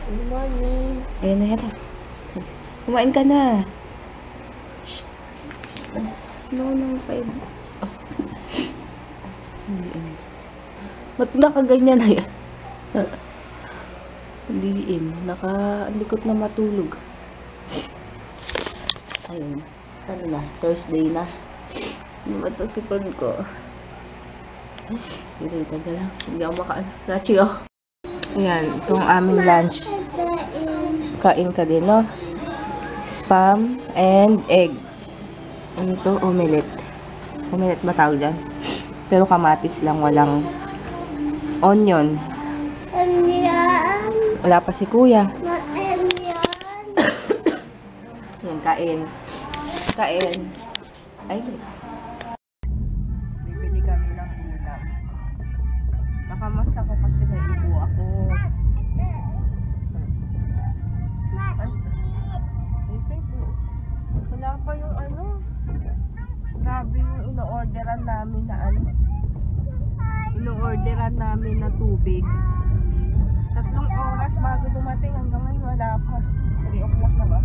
Good morning. Ayan na yan. Kumain ka na. Shh. No, 5. Oh. Ba't nakaganyan na yan? Hindi naka-likot na matulog. Ayun. Ano na? Thursday na. Ano ba ito sipon ko? Hindi, taga lang. Hindi ako makaan. Nachi, oh. Ayan. Itong aming lunch. Kain ka din, no? Spam and egg. Ano ito? Omelette. Omelette ba tawag dyan? Pero kamatis lang. Walang onion. Wala pa si kuya. Yan, kain. Kain. Ay. Bibili kami ng ulam. Nakamas ako kasi may ubo ako. Wala pa yung ano. Grabe yung ino-orderan namin na ano. Ino-orderan namin na tubig. 3 oras bago dumating. Hanggang ngayon wala pa. 3 o'clock na ba?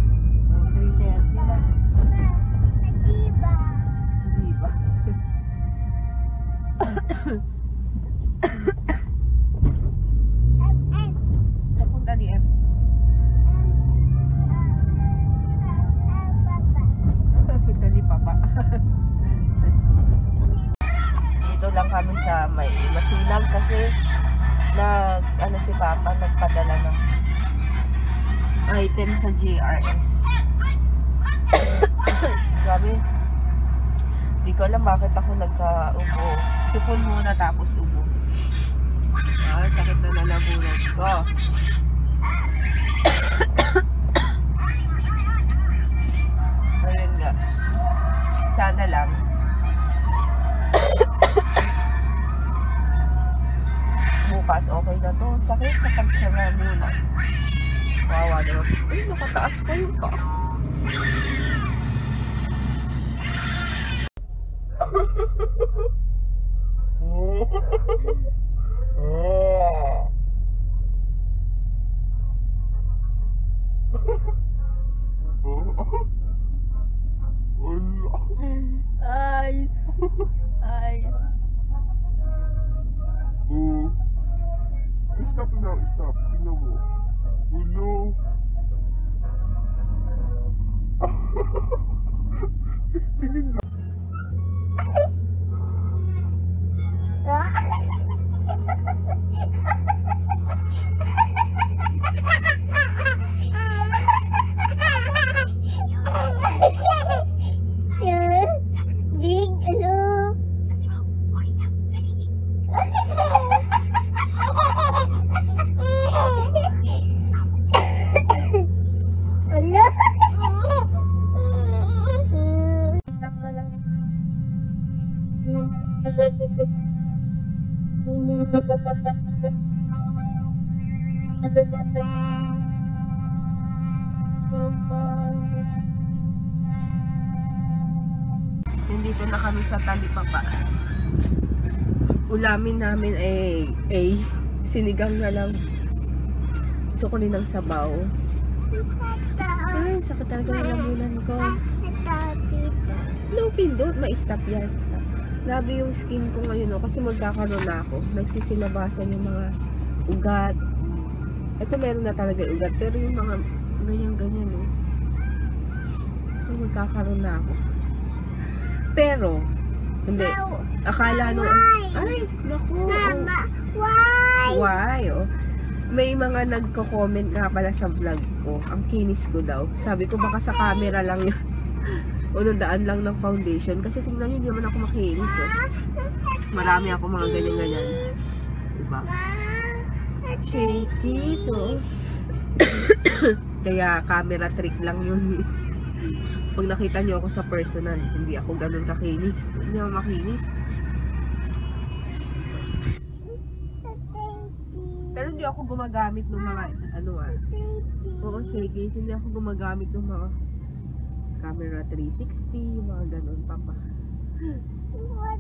3:30 na. Diba? Diba? Napunta ni Em. Dali papa. Dito lang kami sa may Masinag kasi ano si Papa nagpadala ng item sa JRS. Grabe. Hindi ko alam bakit ako nagka-ubo. Sipon muna tapos ubo. Sakit na nalabunan ko. Ayun nga. Sana lang. Bukas okay na to. Sakit sa pagkama muna. Wawa naman. Ay, nakataas pa yung pa. Ay. Ay. Stop now, stop. Tingnan mo. Oh no. Tingin na. Nandito na kami sa Talipapa. Ulamin namin ay sinigang na lang. Gusto ko rin ng sabaw. Ay, sakit talaga ng lamunan ko. No, pindot. Ma-stop yan. Stop. Grabe yung skin ko ngayon, no? Kasi magkakaroon na ako. Nagsisilabasan yung mga ugat. Ito meron na talaga ugat. Pero yung mga ganyan-ganyan, no? Magkakaroon na ako. Pero, hindi. Akala nung... Ay, naku. Mama, why? Why? Oh. May mga nagko-comment nga pala sa vlog ko. Ang kinis ko daw. Sabi ko baka sa camera lang yun. O nandaan lang ng foundation. Kasi tingnan nyo, hindi naman ako makinis. Oh. Marami ako mga ganyan-ganyan. Diba? Shaky. So, kaya camera trick lang yun. Pag nakita nyo ako sa personal, hindi ako ganun kakinis. Hindi ako makinis. Pero hindi ako gumagamit ng mga, oo, shaky. Hindi ako gumagamit ng mga camera 360, mga ganun pa pa.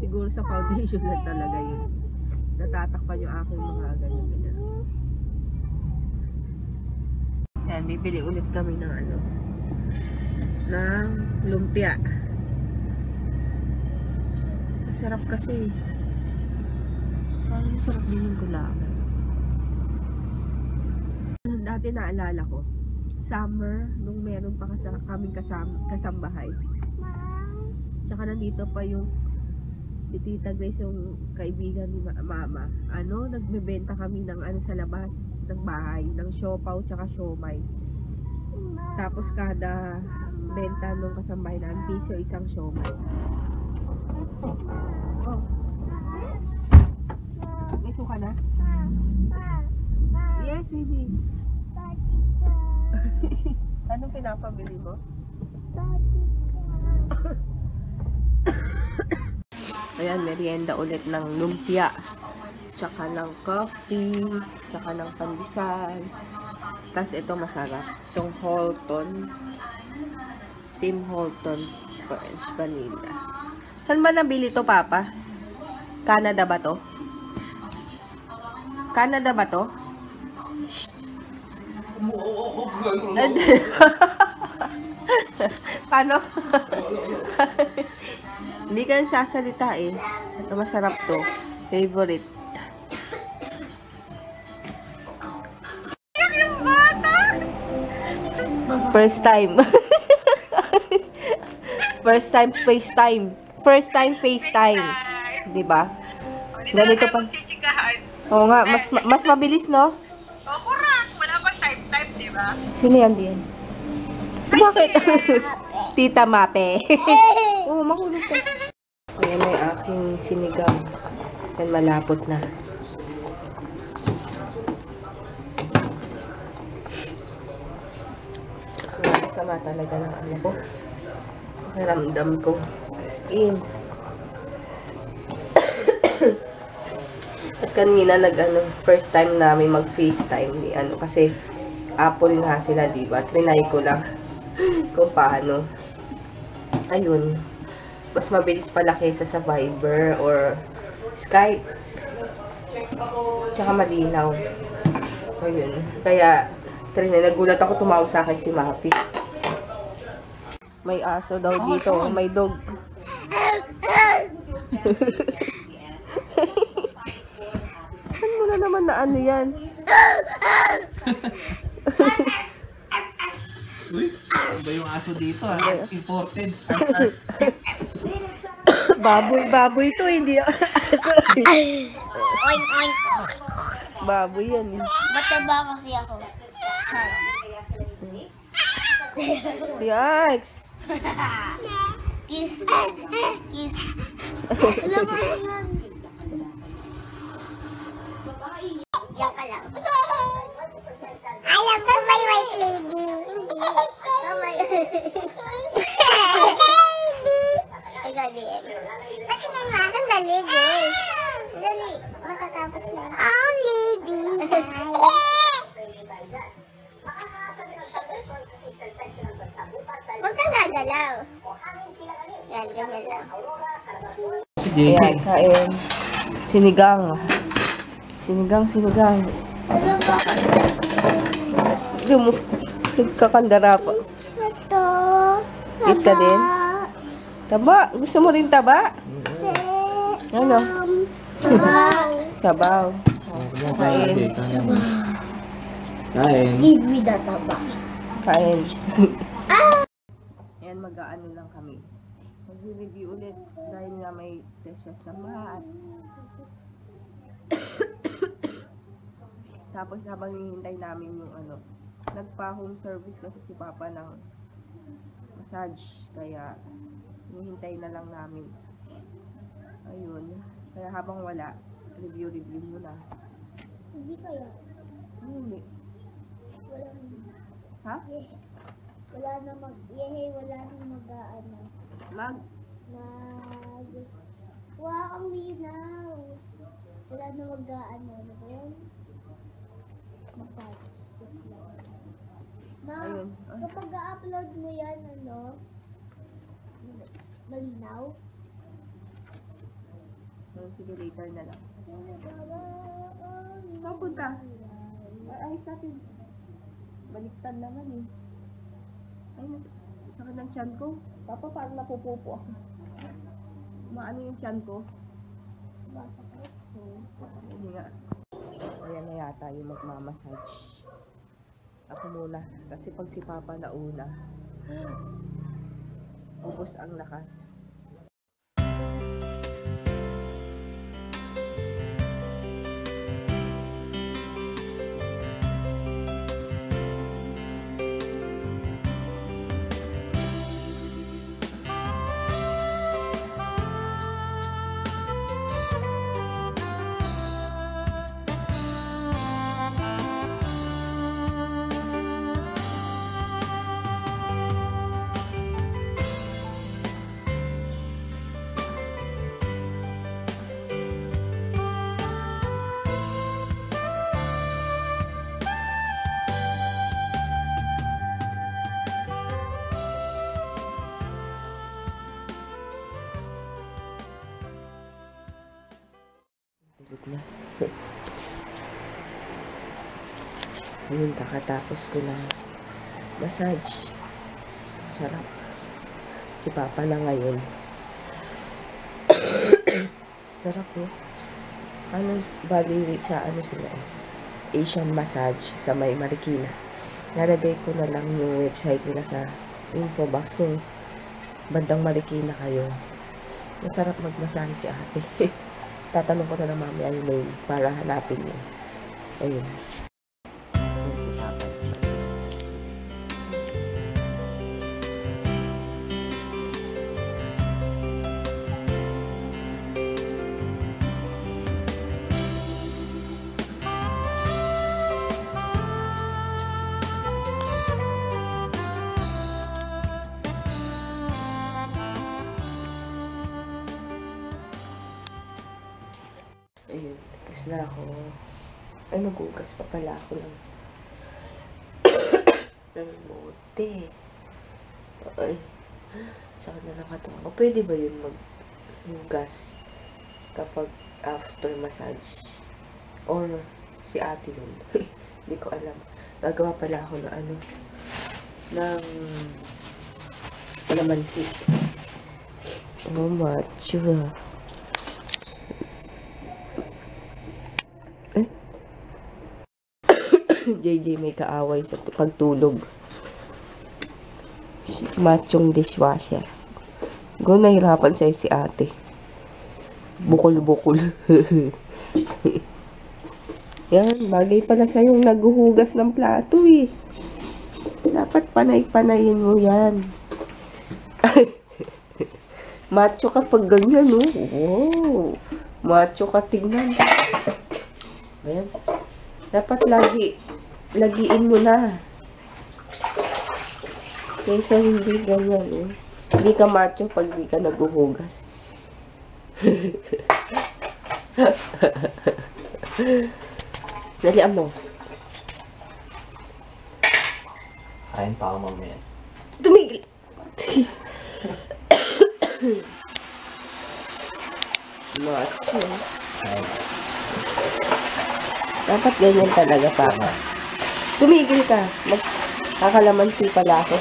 Siguro sa foundation lang talaga yun. Natatakpan yung aking mga ganyan-ganyan. Yan, bibili ulit kami ng ano, ng lumpia. Sarap kasi. Parang masarap din yung gulaman. Dati naalala ko, summer, nung meron pa kaming kasambahay. Tsaka nandito pa yung si Tita Grace, yung kaibigan ni Mama. Ano, nagbebenta kami ng ano sa labas ng bahay, ng siopaw tsaka siomay. Tapos kada benta nung kasambahay na piso isang siomay. Oh. May suka na? Yes, baby. Anong pinapabili mo? Ayan, merienda ulit ng lumpia. Tsaka ng coffee. Tsaka ng pandesal. Tapos ito masarap. Itong Holton. Tim Holton French Vanilla. Saan ba nabili to, Papa? Canada ba to? Canada ba to? Paano? Hindi ka nang sasalita eh. Ito masarap to. Favorite. First time. First time FaceTime. First time FaceTime. Diba? Ganito pa. Oo nga, mas mabilis, no? Oh, correct. Wala pang type-type, di ba? Sino yan din? Bakit? Tita Mape. Oo, makulog ka. Ayan na yung aking sinigang. Yan, malapot na. Sama talaga ng ano ko. Naramdam ko. Skin. Tapos kanina first time namin mag-FaceTime ni ano kasi Apple nga sila, diba? Trinay ko lang kung paano. Ayun. Mas mabilis pala kaysa sa Viber or Skype. Tsaka malinaw. Ayun. Kaya, nagulat ako, tumawag sa akin si Mapi. May aso daw dito. May dog. Saan mo na naman na ano yan? Uy, ano ba yung aso dito? Imported. Baboy to, hindi. Oink, oink. Baboy yan. Mataba kasi ako. Yikes! Kiss. Kiss. Alam mo yan. Yan ka lang. Alam ko may white lady. Baby! Ikaw din. Patingin mo. Sandali, Jay. Sandali. Matatapos na. Oh, lady. Huwag kang gagalaw. Yan, ganyan lang. Ayan, kain. Sinigang. Sinigang. Hindi mo, nagkakandara pa. Ito. Eat ka din? Taba? Gusto mo rin taba? Ano? Sabaw. Kain. Kain. Give me the taba. Kain. Ayan, mag-aano lang kami. Mag-review ulit dahil nga may test sa math. Tapos habang hihintay namin yung ano, nagpa-home service kasi si Papa ng massage. Kaya hihintay na lang namin. Ayun. Kaya habang wala, review muna. Hindi kaya. Hindi. Wala na. Ha? Wala na wala na mag-ano. Mag? Wow, ang linaw. Wala na mag-ano. Ano ba yun? Massage. Ma, Ayun. kapag upload mo yan, ano, malinaw? Sige, later na lang. Saan punta? Ayos natin. Baliktad naman eh. Ay, sakit ng tiyan ko. Papa, parang napupupo ako. Maano yung tiyan ko? Masakit. Hindi nga. Ayan na yata yung magmamassage. Ako muna. Kasi pag si Papa nauna, ubos ang lakas. Na. Ayun, kakatapos ko na massage. Sarap. Si Papa na ngayon. Sarap oh. Ano, bali sa ano sila Asian massage sa may Marikina. Nalagay ko na lang yung website nila sa info box kung bandang Marikina kayo. Masarap magmasahe si ate. Tatanong ko na lang mamaya yung name para hanapin niyo. Ayun. Ayun si Papa. Ayun, tapos na ako. Ay, magugas pa pala ako ng bote. Ay, sakit na nakatawa ko. Pwede ba yun maghugas kapag after massage? Or si ate yun? Hindi ko alam. Gagawa pala ako ng ano, ng kalamansi. Oh, macho. JJ may kaaway sa pagtulog. Machong dishwasher. Go, nahirapan sa'yo si ate. Bukol-bukol. Yan, bagay pala sa'yong naghuhugas ng plato eh. Dapat panay-panayin mo yan. Macho ka pag ganyan, oh. Wow. Macho ka, tingnan. Ayan. Dapat lagiin mo na. Kaysa hindi ganyan, eh. Hindi ka macho pag hindi ka naghuhugas. Dalian mo. Kain pa ako mamaya. Tumigil. Macho. Dapat ganyan talaga, Papa. Tumigil ka. Magkakalamansi pala ako.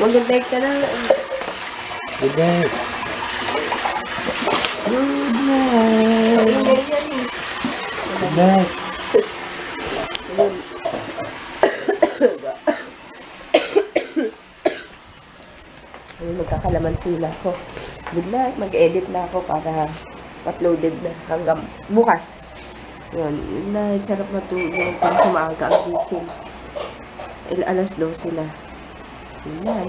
Mag-break ka na. Good night. Good night. Good night. Ayun, magkakalamansi na ako. Good night. Mag-edit na ako para uploaded na hanggang bukas. Yun, sarap matulog para sa maaga ang gising. Alas 12 na. Yun.